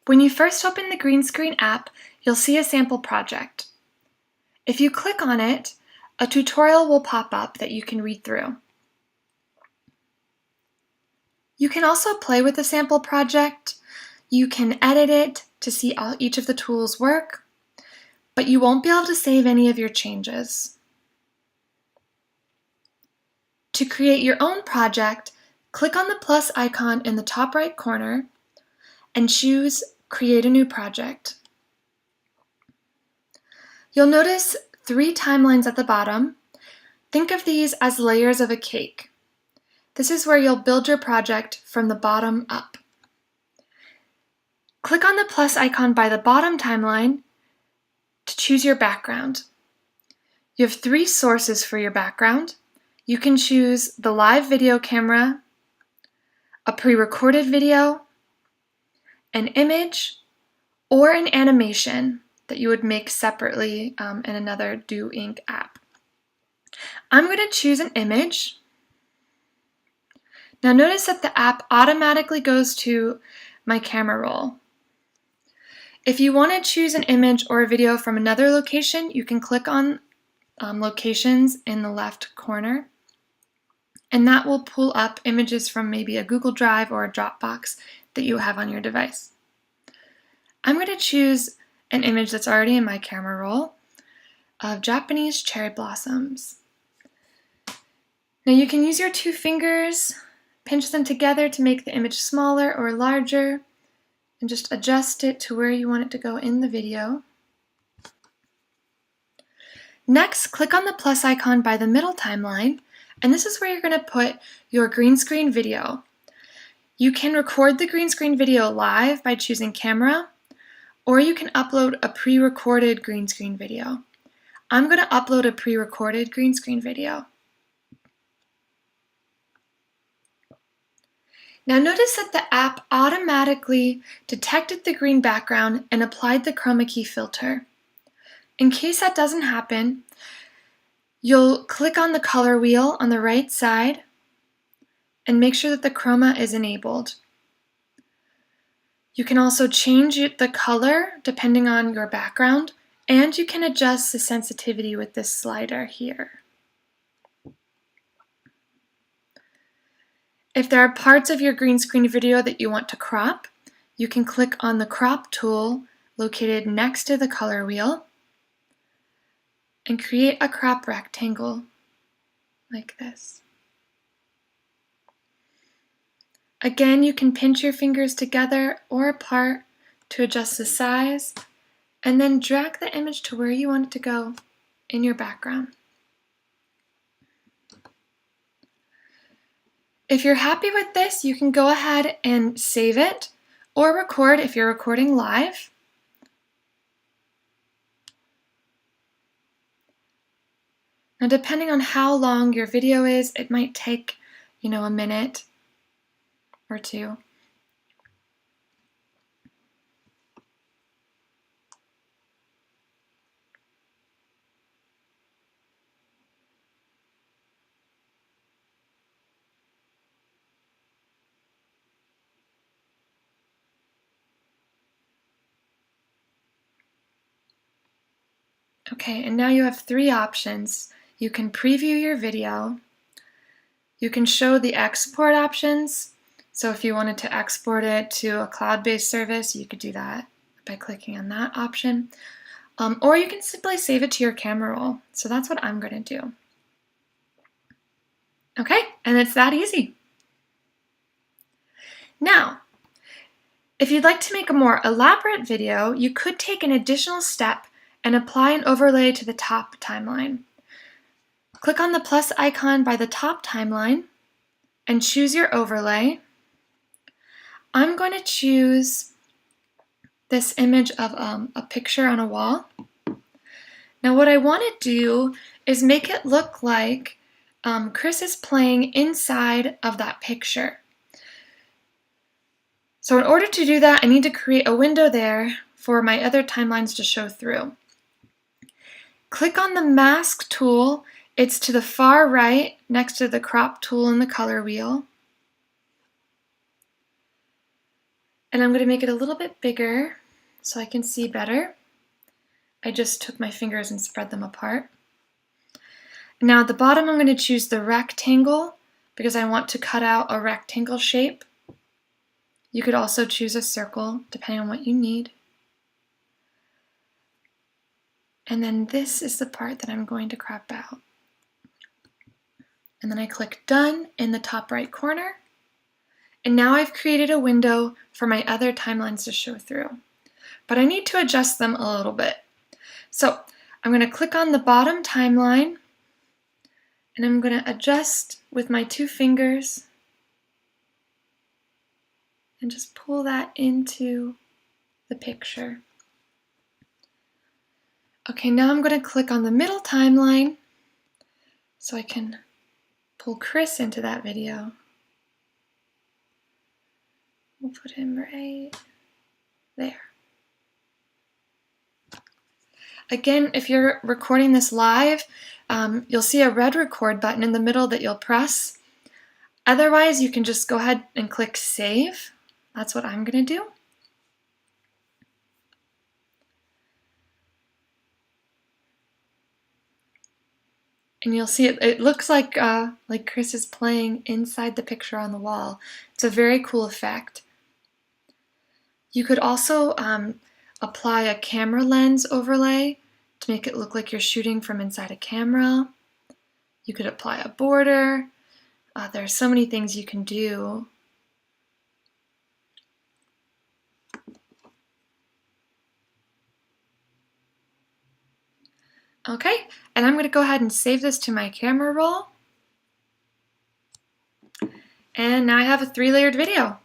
When you first open the Green Screen app, you'll see a sample project. If you click on it, a tutorial will pop up that you can read through. You can also play with the sample project. You can edit it to see how each of the tools work, but you won't be able to save any of your changes. To create your own project, click on the plus icon in the top right corner and choose Create a New Project. You'll notice 3 timelines at the bottom. Think of these as layers of a cake. This is where you'll build your project from the bottom up. Click on the plus icon by the bottom timeline to choose your background. You have 3 sources for your background. You can choose the live video camera, a pre-recorded video, an image, or an animation that you would make separately in another Do Ink app. I'm going to choose an image. Now notice that the app automatically goes to my camera roll. If you want to choose an image or a video from another location, you can click on locations in the left corner, and that will pull up images from maybe a Google Drive or a Dropbox that you have on your device. I'm going to choose an image that's already in my camera roll of Japanese cherry blossoms. Now you can use your 2 fingers, pinch them together to make the image smaller or larger, and just adjust it to where you want it to go in the video. Next, click on the plus icon by the middle timeline, and this is where you're going to put your green screen video. You can record the green screen video live by choosing camera, or you can upload a pre-recorded green screen video. I'm going to upload a pre-recorded green screen video. Now notice that the app automatically detected the green background and applied the chroma key filter. In case that doesn't happen, you'll click on the color wheel on the right side and make sure that the chroma is enabled. You can also change the color depending on your background, and you can adjust the sensitivity with this slider here. If there are parts of your green screen video that you want to crop, you can click on the crop tool located next to the color wheel and create a crop rectangle like this. Again, you can pinch your fingers together or apart to adjust the size, and then drag the image to where you want it to go in your background. If you're happy with this, you can go ahead and save it or record if you're recording live. Now, depending on how long your video is, it might take, a minute or 2. Okay, and now you have 3 options. You can preview your video. You can show the export options. So if you wanted to export it to a cloud-based service, you could do that by clicking on that option. Or you can simply save it to your camera roll. So that's what I'm going to do. Okay, and it's that easy. Now, if you'd like to make a more elaborate video, you could take an additional step and apply an overlay to the top timeline. Click on the plus icon by the top timeline and choose your overlay. I'm going to choose this image of a picture on a wall. Now what I want to do is make it look like Chris is playing inside of that picture. So in order to do that, I need to create a window there for my other timelines to show through. Click on the mask tool. It's to the far right next to the crop tool in the color wheel. And I'm going to make it a little bit bigger so I can see better. I just took my fingers and spread them apart. Now at the bottom I'm going to choose the rectangle because I want to cut out a rectangle shape. You could also choose a circle depending on what you need. And then this is the part that I'm going to crop out. And then I click Done in the top right corner. And now I've created a window for my other timelines to show through. But I need to adjust them a little bit. So I'm going to click on the bottom timeline and I'm going to adjust with my 2 fingers and just pull that into the picture. Okay, now I'm going to click on the middle timeline so I can pull Chris into that video. We'll put him right there. Again, if you're recording this live, you'll see a red record button in the middle that you'll press. Otherwise, you can just go ahead and click Save. That's what I'm going to do. And you'll see it looks like Chris is playing inside the picture on the wall. It's a very cool effect. You could also apply a camera lens overlay to make it look like you're shooting from inside a camera. You could apply a border. There are so many things you can do. Okay, and I'm going to go ahead and save this to my camera roll. And now I have a 3-layered video.